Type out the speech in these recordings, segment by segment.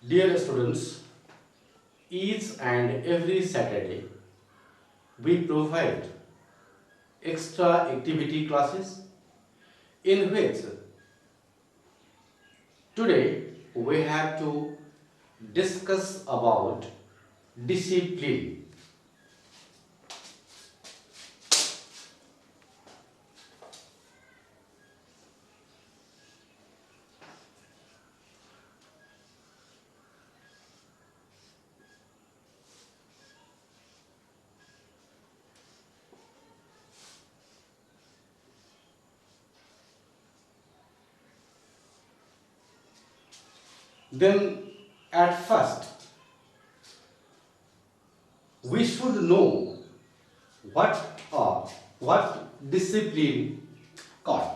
Dear students, each and every Saturday we provide extra activity classes in which today we have to discuss about discipline. Then at first we should know what discipline called.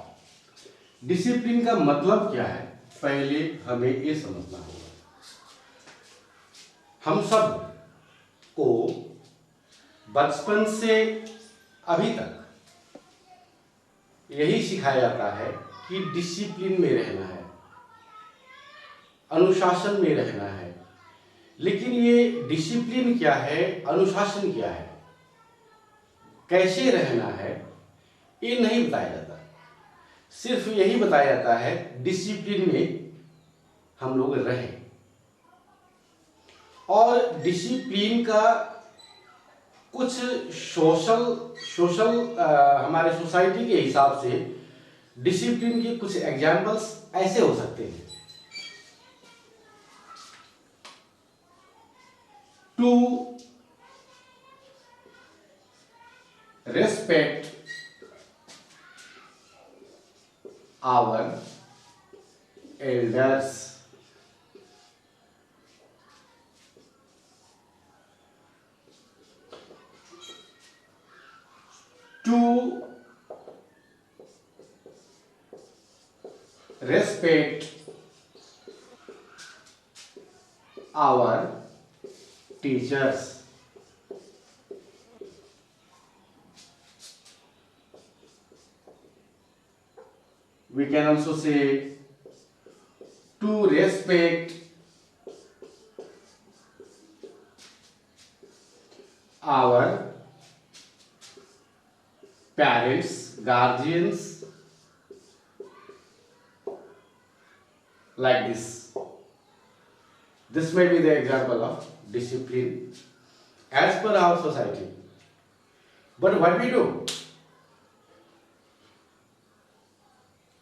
Discipline का मतलब क्या है, पहले हमें ये समझना होगा। हम सब को बचपन से अभी तक यही सिखाया जाता है कि डिसिप्लिन में रहना है, अनुशासन में रहना है। लेकिन ये डिसिप्लिन क्या है, अनुशासन क्या है, कैसे रहना है, ये नहीं बताया जाता। सिर्फ यही बताया जाता है डिसिप्लिन में हम लोग रहें। और डिसिप्लिन का कुछ सोशल हमारे सोसाइटी के हिसाब से डिसिप्लिन के कुछ एग्जाम्पल्स ऐसे हो सकते हैं। To respect our elders, to respect our teachers, we can also say to respect our parents, guardians, like this. This may be the example of discipline as per our society. But what we do?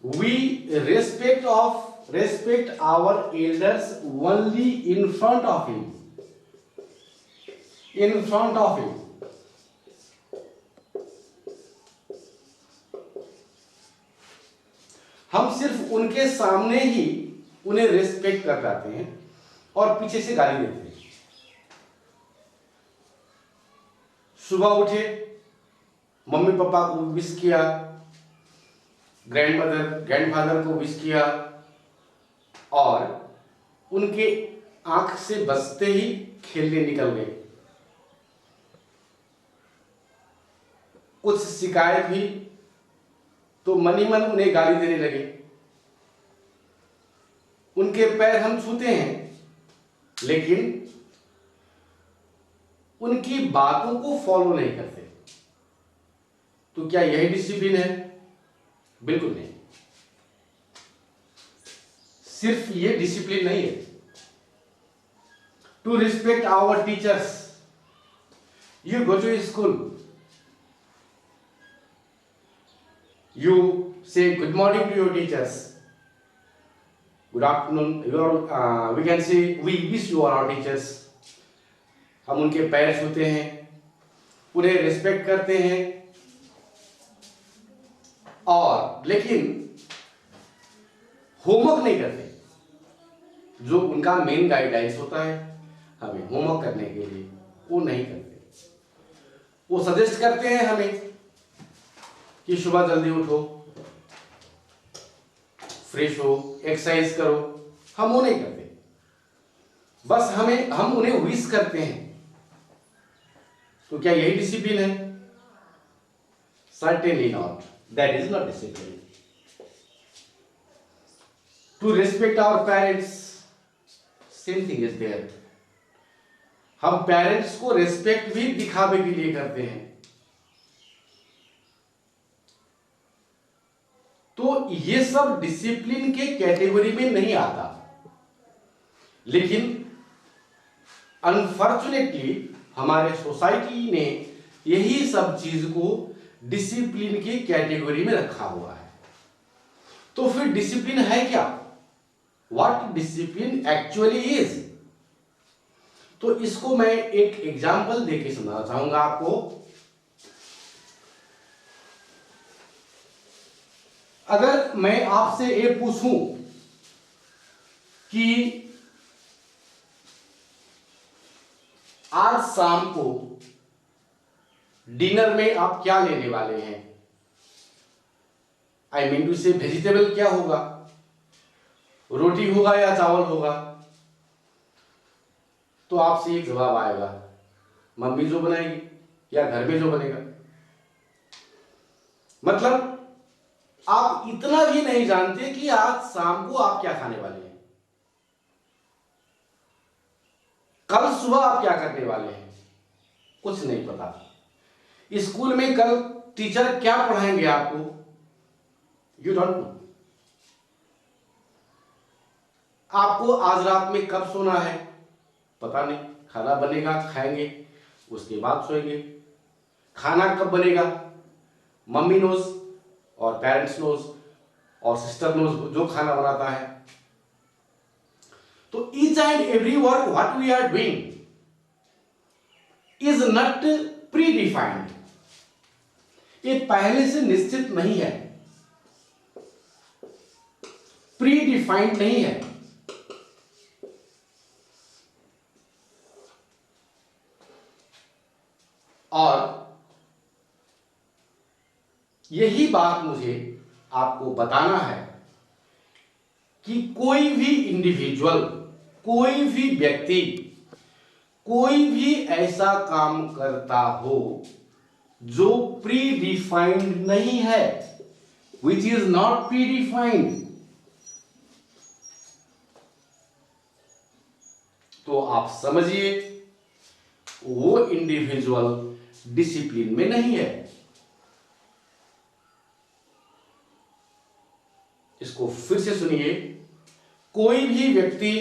We respect our elders only in front of him. In front of him. हम सिर्फ उनके सामने ही उन्हें respect कर पाते हैं और पीछे से गाली देते हैं। सुबह उठे, मम्मी पापा को विश किया, ग्रैंडमदर ग्रैंडफादर को विश किया और उनके आंख से बचते ही खेलने निकल गए। कुछ शिकायत हुई तो मन ही मन उन्हें गाली देने लगे। उनके पैर हम छूते हैं लेकिन उनकी बातों को फॉलो नहीं करते। तो क्या यही डिसिप्लिन है? बिल्कुल नहीं। सिर्फ ये डिसिप्लिन नहीं है। To respect our teachers, you go to school, you say good morning to your teachers, good afternoon, we can say we wish you are our teachers. हम उनके पैर छूते हैं, उन्हें रिस्पेक्ट करते हैं और लेकिन होमवर्क नहीं करते। जो उनका मेन गाइडलाइंस होता है हमें होमवर्क करने के लिए, वो नहीं करते। वो सजेस्ट करते हैं हमें कि सुबह जल्दी उठो, फ्रेश हो, एक्सरसाइज करो। हम वो नहीं करते, बस हम उन्हें विश करते हैं। तो क्या यही डिसिप्लिन है? Certainly not, that is not discipline. To respect our parents, same thing is there. हम पेरेंट्स को रेस्पेक्ट भी दिखावे के लिए करते हैं। तो ये सब डिसिप्लिन के कैटेगरी में नहीं आता, लेकिन अनफॉर्चुनेटली हमारे सोसाइटी ने यही सब चीज को डिसिप्लिन की कैटेगरी में रखा हुआ है। तो फिर डिसिप्लिन है क्या? What discipline actually is? तो इसको मैं एक एग्जाम्पल देके समझाना चाहूंगा आपको। अगर मैं आपसे ये पूछूं कि आज शाम को डिनर में आप क्या लेने वाले हैं, आई मीन टू से वेजिटेबल क्या होगा, रोटी होगा या चावल होगा, तो आपसे एक जवाब आएगा, मम्मी जो बनाएगी या घर में जो बनेगा। मतलब आप इतना भी नहीं जानते कि आज शाम को आप क्या खाने वाले हैं, कल सुबह आप क्या करने वाले हैं, कुछ नहीं पता। स्कूल में कल टीचर क्या पढ़ाएंगे आपको, यू डोंट नो। आपको आज रात में कब सोना है, पता नहीं। खाना बनेगा, खाएंगे, उसके बाद सोएंगे। खाना कब बनेगा, मम्मी नोज और पेरेंट्स नोज और सिस्टर नोज जो खाना बनाता है। तो each and every work what we are doing is not predefined. ये पहले से निश्चित नहीं है, प्री डिफाइंड नहीं है। और यही बात मुझे आपको बताना है कि कोई भी इंडिविजुअल, कोई भी व्यक्ति, कोई भी ऐसा काम करता हो जो प्री डिफाइंड नहीं है, which is not pre defined, तो आप समझिए वो इंडिविजुअल डिसिप्लिन में नहीं है। इसको फिर से सुनिए, कोई भी व्यक्ति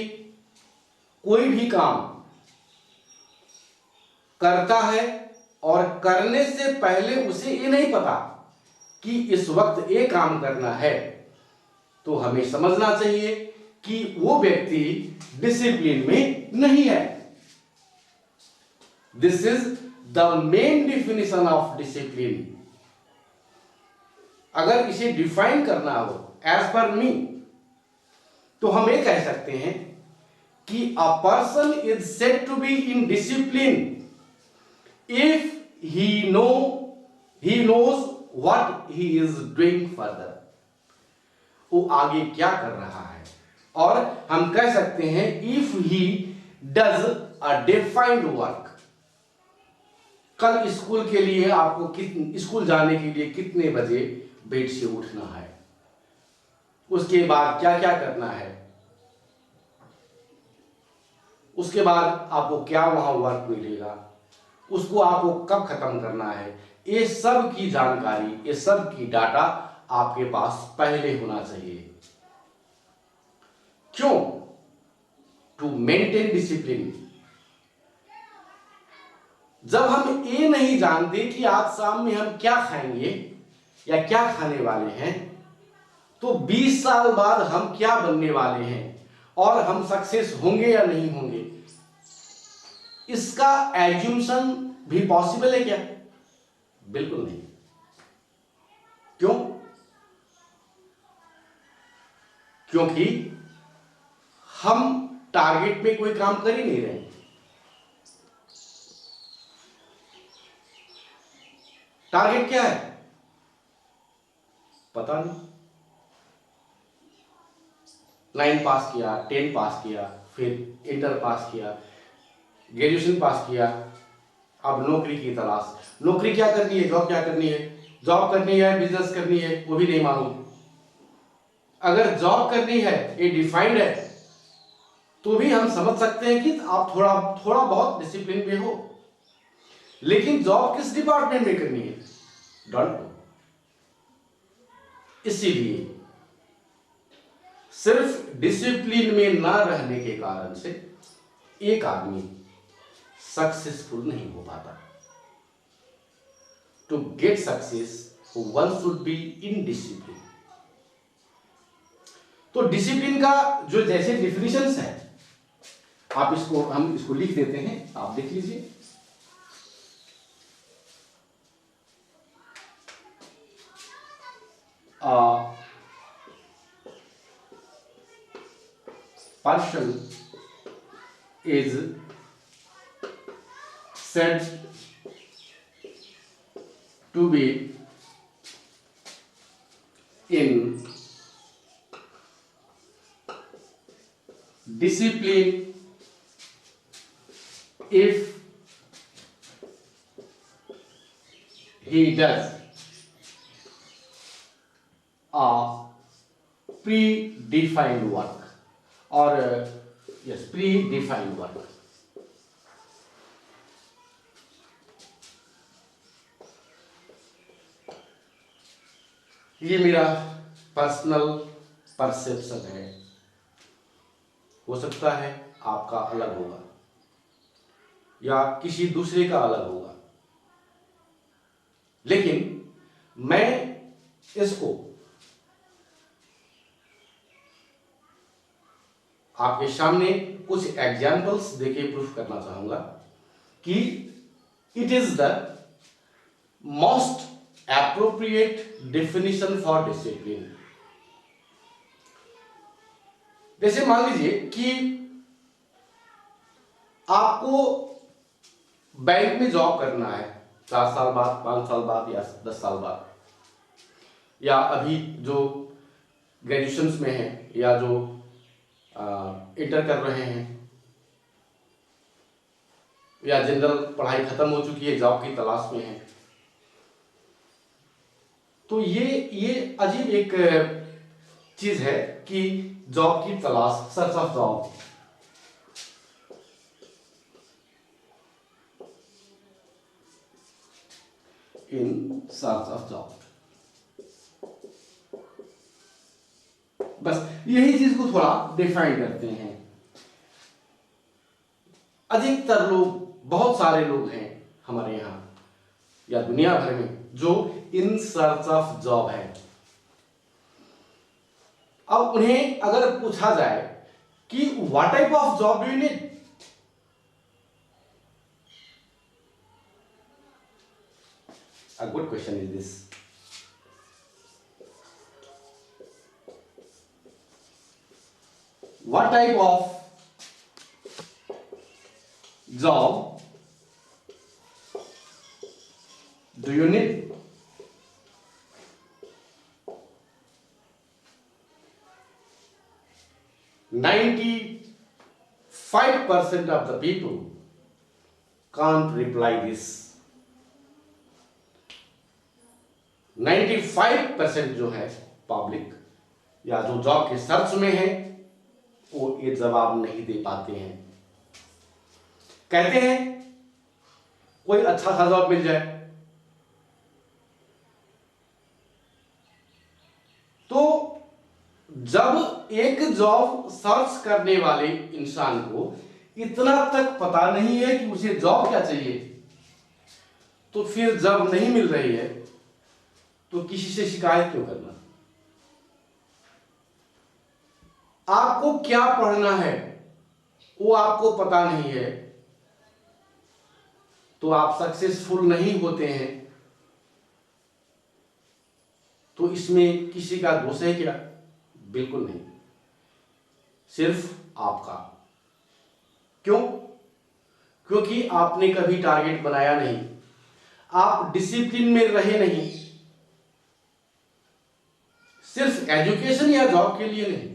कोई भी काम करता है और करने से पहले उसे ये नहीं पता कि इस वक्त ये काम करना है, तो हमें समझना चाहिए कि वो व्यक्ति डिसिप्लिन में नहीं है। This is the main definition of discipline. अगर इसे डिफाइन करना हो एज पर मी, तो हम ये कह सकते हैं कि a person is said to be in discipline if he knows what he is doing further. वो आगे क्या कर रहा है। और हम कह सकते हैं if he does a defined work. कल स्कूल के लिए आपको स्कूल जाने के लिए कितने बजे बेड से उठना है, उसके बाद क्या क्या करना है, उसके बाद आपको क्या वहां वर्क मिलेगा, उसको आपको कब खत्म करना है, ये सब की जानकारी, ये सब की डाटा आपके पास पहले होना चाहिए। क्यों? To maintain discipline. जब हम ये नहीं जानते कि आज शाम में हम क्या खाएंगे या क्या खाने वाले हैं, तो 20 साल बाद हम क्या बनने वाले हैं और हम सक्सेस होंगे या नहीं होंगे, इसका एज्यूम्शन भी पॉसिबल है क्या? बिल्कुल नहीं। क्यों? क्योंकि हम टारगेट में कोई काम कर ही नहीं रहे। टारगेट क्या है पता नहीं। 9 पास किया, 10 पास किया, फिर इंटर पास किया, ग्रेजुएशन पास किया, अब नौकरी की तलाश। नौकरी क्या करनी है, जॉब क्या करनी है, जॉब करनी है, बिजनेस करनी है, वो भी नहीं मालूम। अगर जॉब करनी है, ये डिफाइंड है, तो भी हम समझ सकते हैं कि आप थोड़ा थोड़ा बहुत डिसिप्लिन में हो। लेकिन जॉब किस डिपार्टमेंट में करनी है, डोंट नो। इसीलिए सिर्फ डिसिप्लिन में ना रहने के कारण से एक आदमी सक्सेसफुल नहीं हो पाता। To get success one should be in discipline. तो डिसिप्लिन का जो जैसे डिफिनेशंस है, आप इसको हम इसको लिख देते हैं, आप देख लीजिए। Person is said to be in discipline if he does a predefined work or predefined work. ये मेरा पर्सनल परसेप्शन है, हो सकता है आपका अलग होगा या किसी दूसरे का अलग होगा, लेकिन मैं इसको आपके सामने कुछ एग्जाम्पल्स देके प्रूफ करना चाहूंगा कि it is the most appropriate definition for discipline. जैसे मान लीजिए कि आपको बैंक में जॉब करना है 4 साल बाद, 5 साल बाद या 10 साल बाद, या अभी जो ग्रेजुएशन में है या जो इंटर कर रहे हैं या जनरल पढ़ाई खत्म हो चुकी है, जॉब की तलाश में है। तो ये अजीब एक चीज है कि जॉब की तलाश, search of job. In search of job, बस यही चीज को थोड़ा डिफाइन करते हैं। अधिकतर लोग, बहुत सारे लोग हैं हमारे यहाँ या दुनिया भर में जो इन सर्च ऑफ जॉब है। अब उन्हें अगर पूछा जाए कि what type of job do you need, a good question is this. What type of job do you need? "95% of the people can't reply this." 95% जो है पब्लिक या जो जॉब के सर्च में है, वो ये जवाब नहीं दे पाते हैं। कहते हैं कोई अच्छा सा जॉब मिल जाए, तो जब एक जॉब सर्च करने वाले इंसान को इतना तक पता नहीं है कि उसे जॉब क्या चाहिए, तो फिर जब नहीं मिल रही है तो किसी से शिकायत क्यों करना? आपको क्या पढ़ना है वो आपको पता नहीं है, तो आप सक्सेसफुल नहीं होते हैं। तो इसमें किसी का दोष है क्या? बिल्कुल नहीं, सिर्फ आपका। क्यों? क्योंकि आपने कभी टारगेट बनाया नहीं, आप डिसिप्लिन में रहे नहीं। सिर्फ एजुकेशन या जॉब के लिए नहीं,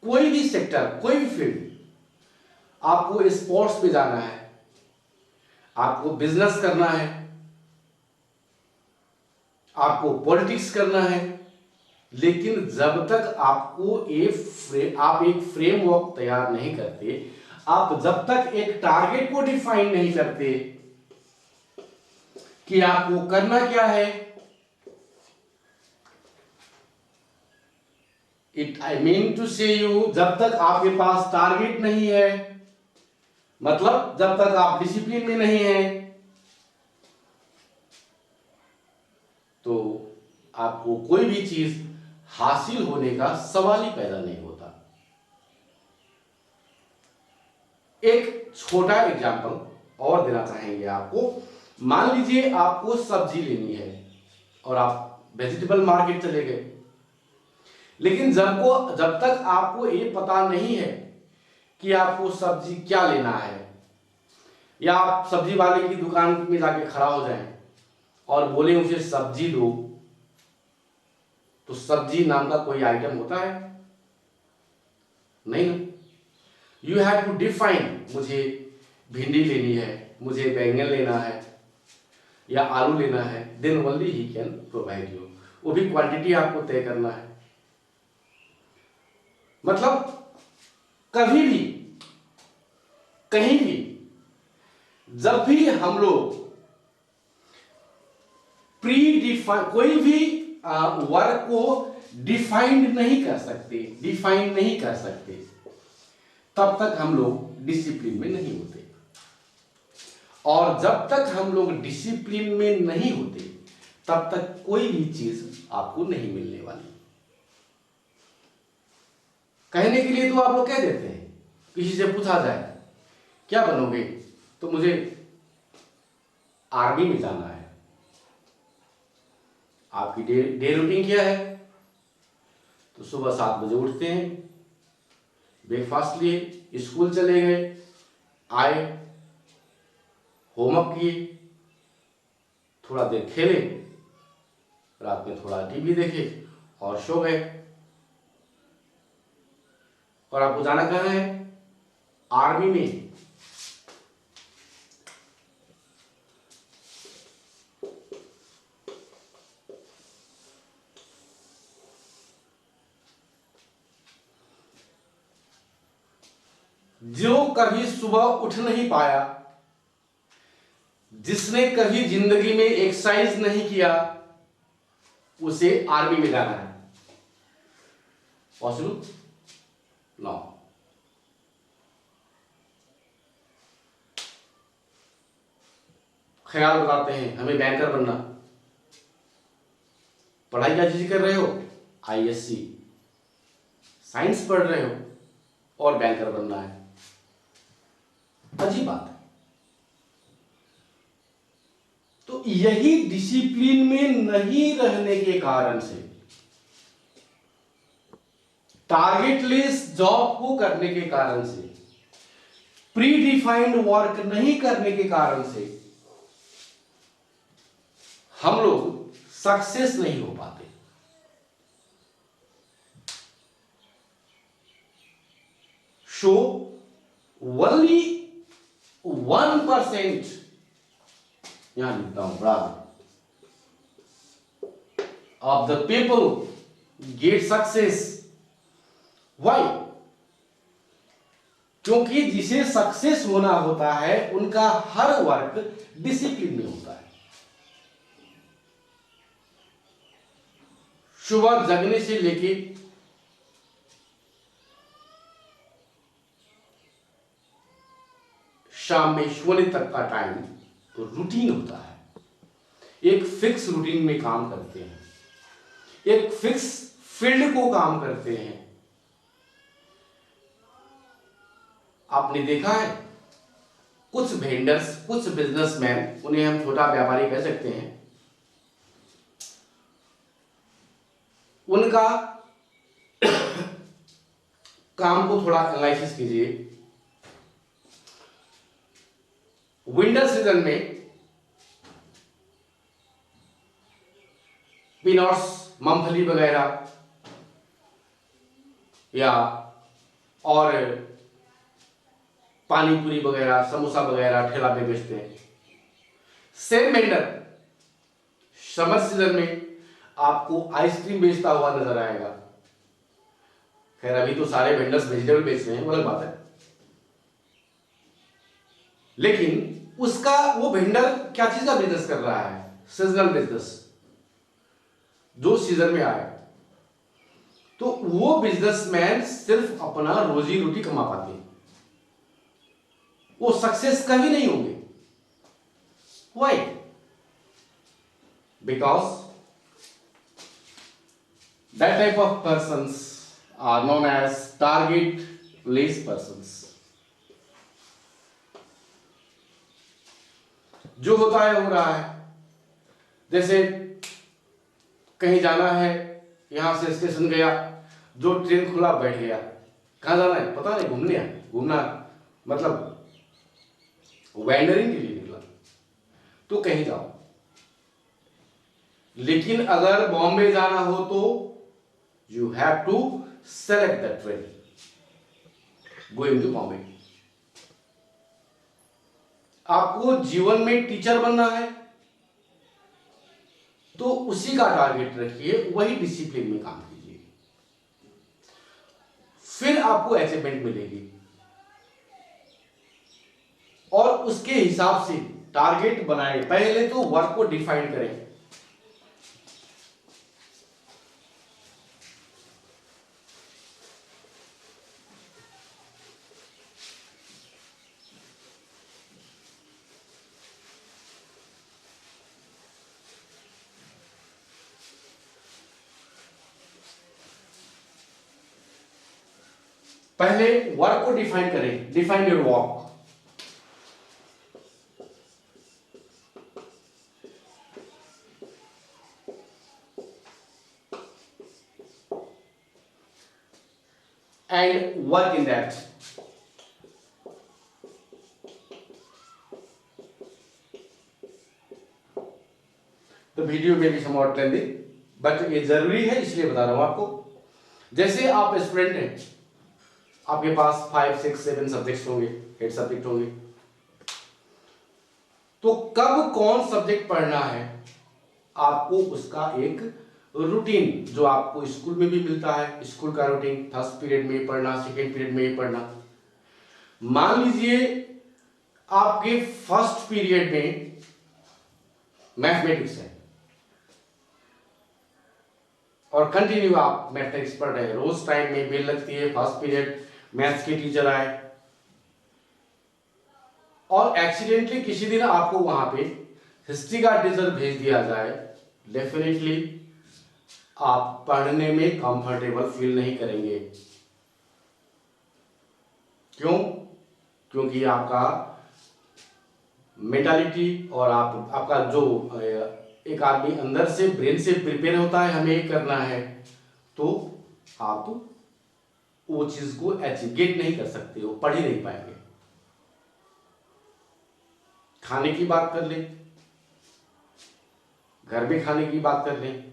कोई भी सेक्टर, कोई भी फील्ड, आपको स्पोर्ट्स पे जाना है, आपको बिजनेस करना है, आपको पॉलिटिक्स करना है, लेकिन जब तक आप एक फ्रेमवर्क तैयार नहीं करते, आप जब तक एक टारगेट को डिफाइन नहीं करते कि आपको करना क्या है, आई मीन टू से यू, जब तक आपके पास टारगेट नहीं है, मतलब जब तक आप डिसिप्लिन में नहीं है, तो आपको कोई भी चीज हासिल होने का सवाल ही पैदा नहीं होता। एक छोटा एग्जांपल और देना चाहेंगे आपको। मान लीजिए आपको सब्जी लेनी है और आप वेजिटेबल मार्केट चले गए, लेकिन जब तक आपको ये पता नहीं है कि आपको सब्जी क्या लेना है, या आप सब्जी वाले की दुकान में जाके खड़ा हो जाएं और बोले मुझे सब्जी दो, तो सब्जी नाम का कोई आइटम होता है? नहीं ना। यू हैव टू डिफाइन, मुझे भिंडी लेनी है, मुझे बैंगन लेना है या आलू लेना है, then only he can provide you. वो भी क्वांटिटी आपको तय करना है। मतलब कभी भी कहीं भी जब भी हम लोग प्री डिफाइन कोई भी वर्क को डिफाइंड नहीं कर सकते, तब तक हम लोग डिसिप्लिन में नहीं होते। और जब तक हम लोग डिसिप्लिन में नहीं होते, तब तक कोई भी चीज आपको नहीं मिलने वाली। कहने के लिए तो आप लोग कह देते हैं, किसी से पूछा जाए क्या बनोगे, तो मुझे आर्मी में जाना है। आपकी डे रूटीन क्या है? तो सुबह 7 बजे उठते हैं, ब्रेकफास्ट लिए, स्कूल चले गए, आए, होमवर्क किए, थोड़ा देर खेले, रात में थोड़ा टीवी देखे और सो गए। और आपको जाना कहाँ है? आर्मी में। जो कभी सुबह उठ नहीं पाया, जिसने कभी जिंदगी में एक्सरसाइज नहीं किया, उसे आर्मी में जाना है। पॉसिबल? नो। ख्याल बताते हैं हमें बैंकर बनना। पढ़ाई क्या चीज कर रहे हो? आईएससी। साइंस पढ़ रहे हो और बैंकर बनना है। अजीब बात है। तो यही डिसिप्लिन में नहीं रहने के कारण से, टारगेटलेस जॉब को करने के कारण से, प्री डिफाइंड वर्क नहीं करने के कारण से हम लोग सक्सेस नहीं हो पाते। सो ओनली 1%, यहां लिखता हूं बड़ा, of the people get success. Why? क्योंकि जिसे सक्सेस होना होता है, उनका हर वर्क डिसिप्लिन में होता है। सुबह जगने से लेके शाम में सोने तक का टाइम तो रूटीन होता है। एक फिक्स रूटीन में काम करते हैं, एक फिक्स फील्ड को काम करते हैं। आपने देखा है कुछ वेंडर्स, कुछ बिजनेसमैन, उन्हें हम छोटा व्यापारी कह सकते हैं, उनका काम को थोड़ा एनालिसिस कीजिए। विंटर सीजन में पीनट्स, मूंगफली वगैरह या और पानी पूरी वगैरह, समोसा वगैरह ठेला पे बेचते हैं। सेम वेंडर समर सीजन में आपको आइसक्रीम बेचता हुआ नजर आएगा। खैर अभी तो सारे वेंडर्स वेजिटेबल बेच रहे हैं, वो अलग बात है, लेकिन उसका वो वेंडर क्या चीज का बिजनेस कर रहा है? सीजनल बिजनेस, जो सीजन में आए। तो वो बिजनेसमैन सिर्फ अपना रोजी रोटी कमा पाते हैं, वो सक्सेस कभी नहीं होंगे। Why? Because that type of persons are known as target less persons। जो होता है हो रहा है। जैसे कहीं जाना है, यहां से स्टेशन गया, जो ट्रेन खुला बैठ गया, कहां जाना है पता नहीं, घूमना मतलब वेंडरिंग के लिए निकला, तो कहीं जाओ। लेकिन अगर बॉम्बे जाना हो तो you have to select the train going to Bombay. आपको जीवन में टीचर बनना है तो उसी का टारगेट रखिए, वही डिसिप्लिन में काम कीजिए, फिर आपको अचीवमेंट मिलेगी। और उसके हिसाब से टारगेट बनाए। पहले तो वर्क को डिफाइन करें। पहले वर्क को डिफाइन करें। Define your work. and work in that। तो वीडियो में भी समवॉट लेंदी, बट ये जरूरी है इसलिए बता रहा हूं आपको। जैसे आप स्टूडेंट हैं, आपके पास 5, 6, 7 सब्जेक्ट्स होंगे, 8 सब्जेक्ट होंगे, तो कब कौन सब्जेक्ट पढ़ना है आपको उसका एक रूटीन, जो आपको स्कूल में भी मिलता है, स्कूल का रूटीन, फर्स्ट पीरियड में पढ़ना, सेकेंड पीरियड में पढ़ना। मान लीजिए आपके फर्स्ट पीरियड में मैथमेटिक्स है और कंटिन्यू आप मैथमेटिक्स पढ़ रहे हैं, रोज टाइम में बेल लगती है, फर्स्ट पीरियड मैथ्स के टीचर आए और एक्सीडेंटली किसी दिन आपको वहां पे हिस्ट्री का टीचर भेज दिया जाए, डेफिनेटली आप पढ़ने में कंफर्टेबल फील नहीं करेंगे। क्यों? क्योंकि आपका मेंटालिटी और आपका जो एक आदमी अंदर से ब्रेन से प्रिपेयर होता है हमें ये करना है, तो आप वो चीज को गेट नहीं कर सकते हो, पढ़ ही नहीं पाएंगे। खाने की बात कर लें, घर में खाने की बात कर लें,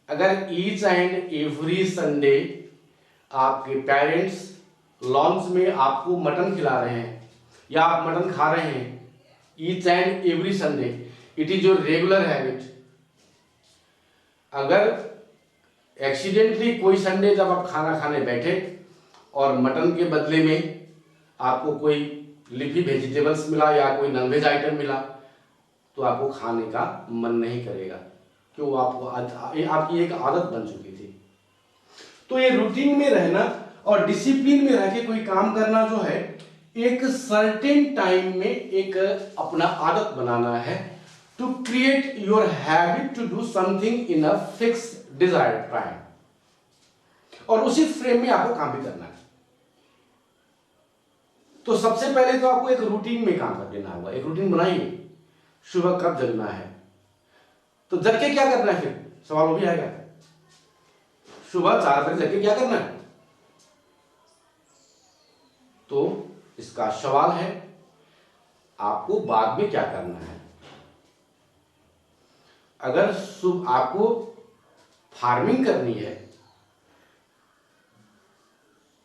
अगर ईच एंड एवरी संडे आपके पेरेंट्स लॉन्च में आपको मटन खिला रहे हैं या आप मटन खा रहे हैं, each and every Sunday, it is your regular habit. अगर एक्सीडेंटली कोई संडे जब आप खाना खाने बैठे और मटन के बदले में आपको कोई लीफी वेजिटेबल्स मिला या कोई नॉनवेज आइटम मिला, तो आपको खाने का मन नहीं करेगा। क्यों? आपको आपकी एक आदत बन चुकी थी। तो ये रूटीन में रहना और डिसिप्लिन में रह के कोई काम करना जो है, एक सर्टेन टाइम में एक अपना आदत बनाना है, to create your habit to do something in a fix desired time, और उसी फ्रेम में आपको काम भी करना है। तो सबसे पहले तो आपको एक रूटीन में काम कर देना होगा। एक रूटीन बनाइए, सुबह कब जगना है, तो जग के क्या करना है, फिर सवाल वो भी आएगा, सुबह 4 बजे जग के क्या करना है। तो इसका सवाल है आपको बाद में क्या करना है। अगर आपको फार्मिंग करनी है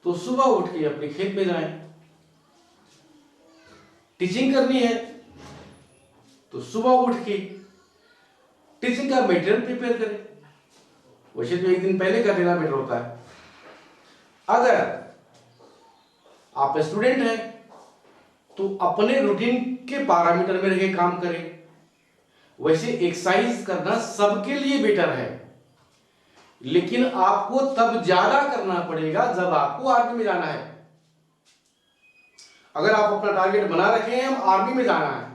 तो सुबह उठ के अपने खेत में जाएं। टीचिंग करनी है तो सुबह उठ के टीचिंग का मटेरियल प्रिपेयर करें। वैसे तो एक दिन पहले कर लेना बेटर होता है। अगर आप स्टूडेंट हैं तो अपने रूटीन के पैरामीटर में रह के काम करें। वैसे एक्सरसाइज करना सबके लिए बेटर है, लेकिन आपको तब ज्यादा करना पड़ेगा जब आपको आर्मी में जाना है। अगर आप अपना टारगेट बना रखे हैं हम आर्मी में जाना है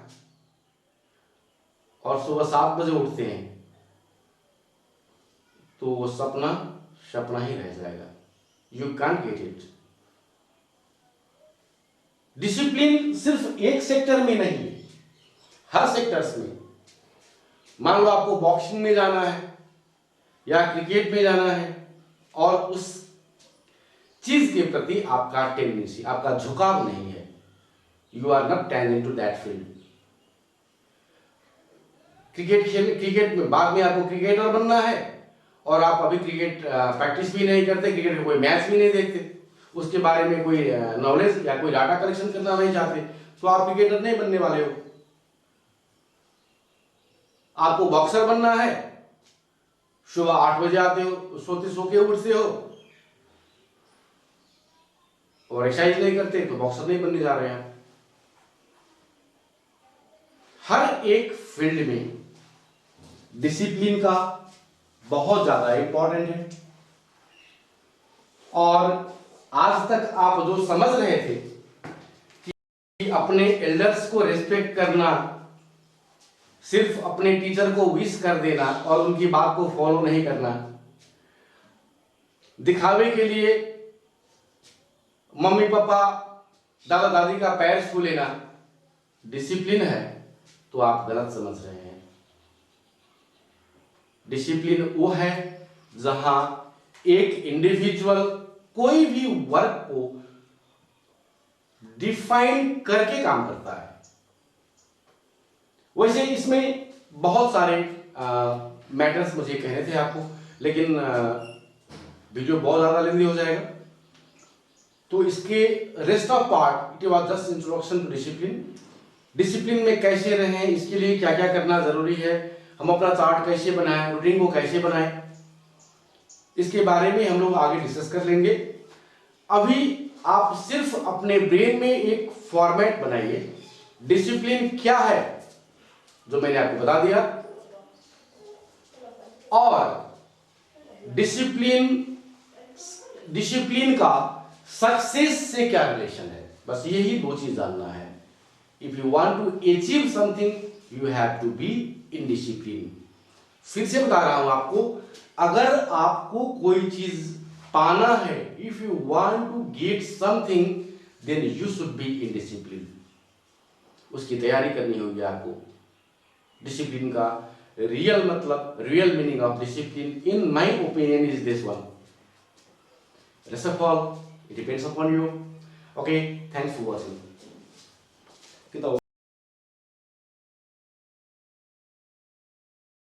और सुबह 7 बजे उठते हैं, तो वो सपना सपना ही रह जाएगा। You can't get it. Discipline सिर्फ एक सेक्टर में नहीं, हर सेक्टर्स में। मान लो आपको बॉक्सिंग में जाना है या क्रिकेट में जाना है और उस चीज के प्रति आपका टेंडेंसी, आपका झुकाव नहीं है, you are not tendent to that field. Cricket में बाद में आपको क्रिकेटर बनना है और आप अभी क्रिकेट प्रैक्टिस भी नहीं करते, क्रिकेट का कोई मैच भी नहीं देखते, उसके बारे में कोई नॉलेज या कोई डाटा कलेक्शन करना नहीं चाहते, तो आप क्रिकेटर नहीं बनने वाले हो। आपको बॉक्सर बनना है, सुबह 8 बजे आते हो, सो के उठते हो और एक्सरसाइज नहीं करते, तो बॉक्सर नहीं बनने जा रहे हैं। हर एक फील्ड में डिसिप्लिन का बहुत ज्यादा इंपॉर्टेंट है। और आज तक आप जो समझ रहे थे कि अपने एल्डर्स को रिस्पेक्ट करना सिर्फ अपने टीचर को विश कर देना और उनकी बात को फॉलो नहीं करना, दिखावे के लिए मम्मी पापा दादा दादी का पैर छू लेना डिसिप्लिन है, तो आप गलत समझ रहे हैं। डिसिप्लिन वो है जहां एक इंडिविजुअल कोई भी वर्क को डिफाइन करके काम करता है। वैसे इसमें बहुत सारे मैटर्स मुझे कहने थे आपको, लेकिन वीडियो बहुत ज्यादा लेंदी हो जाएगा, तो इसके rest of part it was just introduction to discipline. Discipline में कैसे रहें, इसके लिए क्या क्या करना जरूरी है, हम अपना चार्ट कैसे बनाएं, रूटीन को कैसे बनाएं, इसके बारे में हम लोग आगे डिस्कस कर लेंगे। अभी आप सिर्फ अपने ब्रेन में एक फॉर्मेट बनाइए, डिसिप्लिन क्या है जो मैंने आपको बता दिया, और डिसिप्लिन का सक्सेस से क्या रिलेशन है, बस यही दो चीज जानना है। If you want to achieve something you have to be in discipline. फिर से बता रहा हूं आपको, अगर आपको कोई चीज पाना है, if you want to get something then you should be in discipline. उसकी तैयारी करनी होगी आपको। डिसिप्लिन का रियल मतलब, real meaning of discipline in my opinion is this one. Rest of all, it depends upon you. Okay, thanks for watching. Kita